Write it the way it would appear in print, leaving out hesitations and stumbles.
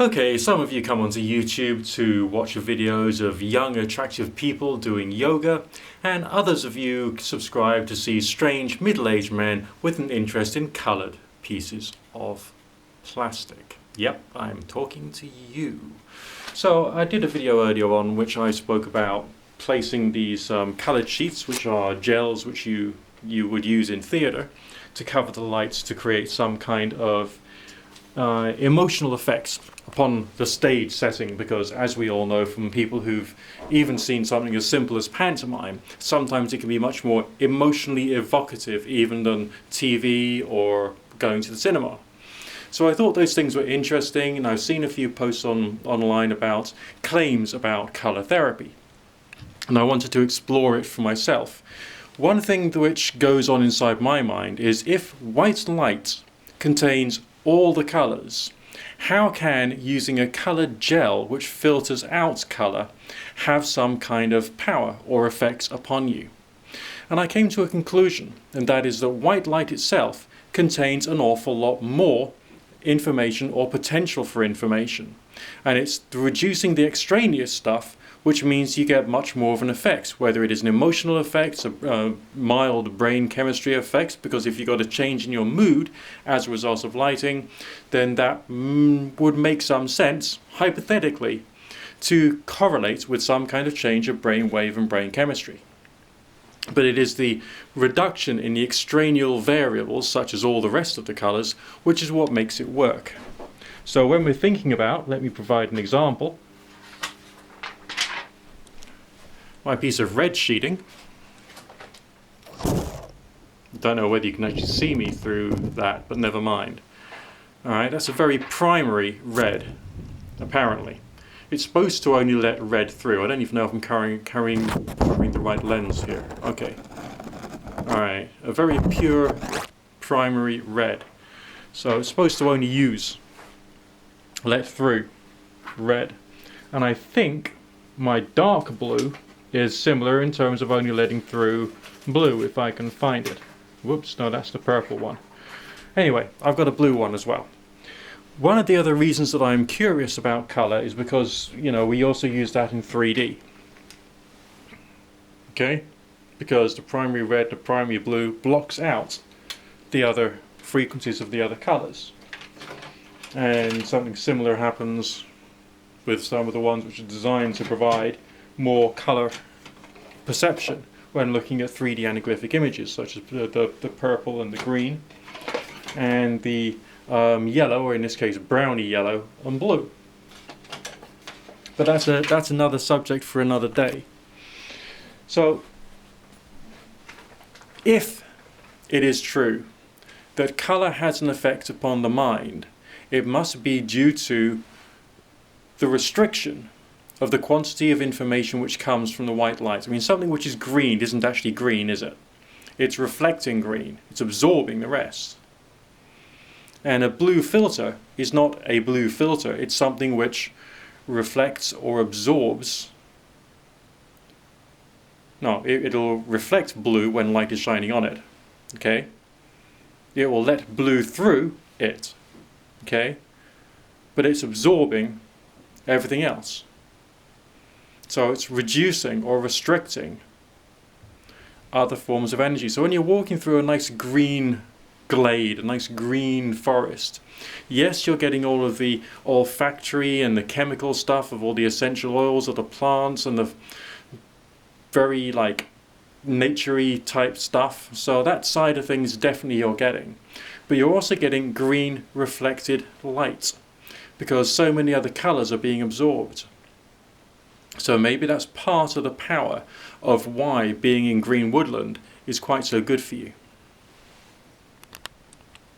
Okay, some of you come onto YouTube to watch videos of young, attractive people doing yoga, and others of you subscribe to see strange middle-aged men with an interest in coloured pieces of plastic. Yep, I'm talking to you. So I did a video earlier on which I spoke about placing these coloured sheets, which are gels which you would use in theatre to cover the lights to create some kind of emotional effects upon the stage setting, because as we all know from people who've even seen something as simple as pantomime, sometimes it can be much more emotionally evocative even than TV or going to the cinema. So I thought those things were interesting, and I've seen a few posts online about claims about colour therapy, and I wanted to explore it for myself. One thing which goes on inside my mind is, if white light contains all the colours, how can using a coloured gel which filters out colour have some kind of power or effects upon you? And I came to a conclusion, and that is that white light itself contains an awful lot more information or potential for information, and it's reducing the extraneous stuff, which means you get much more of an effect, whether it is an emotional effect, a mild brain chemistry effect, because if you got a change in your mood as a result of lighting, then that would make some sense, hypothetically, to correlate with some kind of change of brain wave and brain chemistry. But it is the reduction in the extraneous variables, such as all the rest of the colours, which is what makes it work. So when we're thinking about, let me provide an example. My piece of red sheeting. Don't know whether you can actually see me through that, but never mind. Alright, that's a very primary red, apparently. It's supposed to only let red through. I don't even know if I'm carrying the right lens here. Okay. Alright, a very pure primary red. So it's supposed to only let through red. And I think my dark blue is similar in terms of only letting through blue, if I can find it. Whoops, no, that's the purple one. Anyway, I've got a blue one as well. One of the other reasons that I'm curious about colour is because, you know, we also use that in 3D. Okay? Because the primary red, the primary blue blocks out the other frequencies of the other colours. And something similar happens with some of the ones which are designed to provide more colour perception when looking at 3D anaglyphic images, such as the purple and the green, and the yellow, or in this case browny yellow and blue. But that's another subject for another day. So if it is true that colour has an effect upon the mind, it must be due to the restriction of the quantity of information which comes from the white light. I mean, something which is green isn't actually green, is it? It's reflecting green. It's absorbing the rest. And a blue filter is not a blue filter. It's something which reflects or absorbs. No, it'll reflect blue when light is shining on it. Okay? It will let blue through it. Okay? But it's absorbing everything else. So it's reducing or restricting other forms of energy. So when you're walking through a nice green glade, a nice green forest, yes, you're getting all of the olfactory and the chemical stuff of all the essential oils of the plants and the very naturey type stuff. So that side of things definitely you're getting. But you're also getting green reflected light, because so many other colours are being absorbed. So maybe that's part of the power of why being in green woodland is quite so good for you.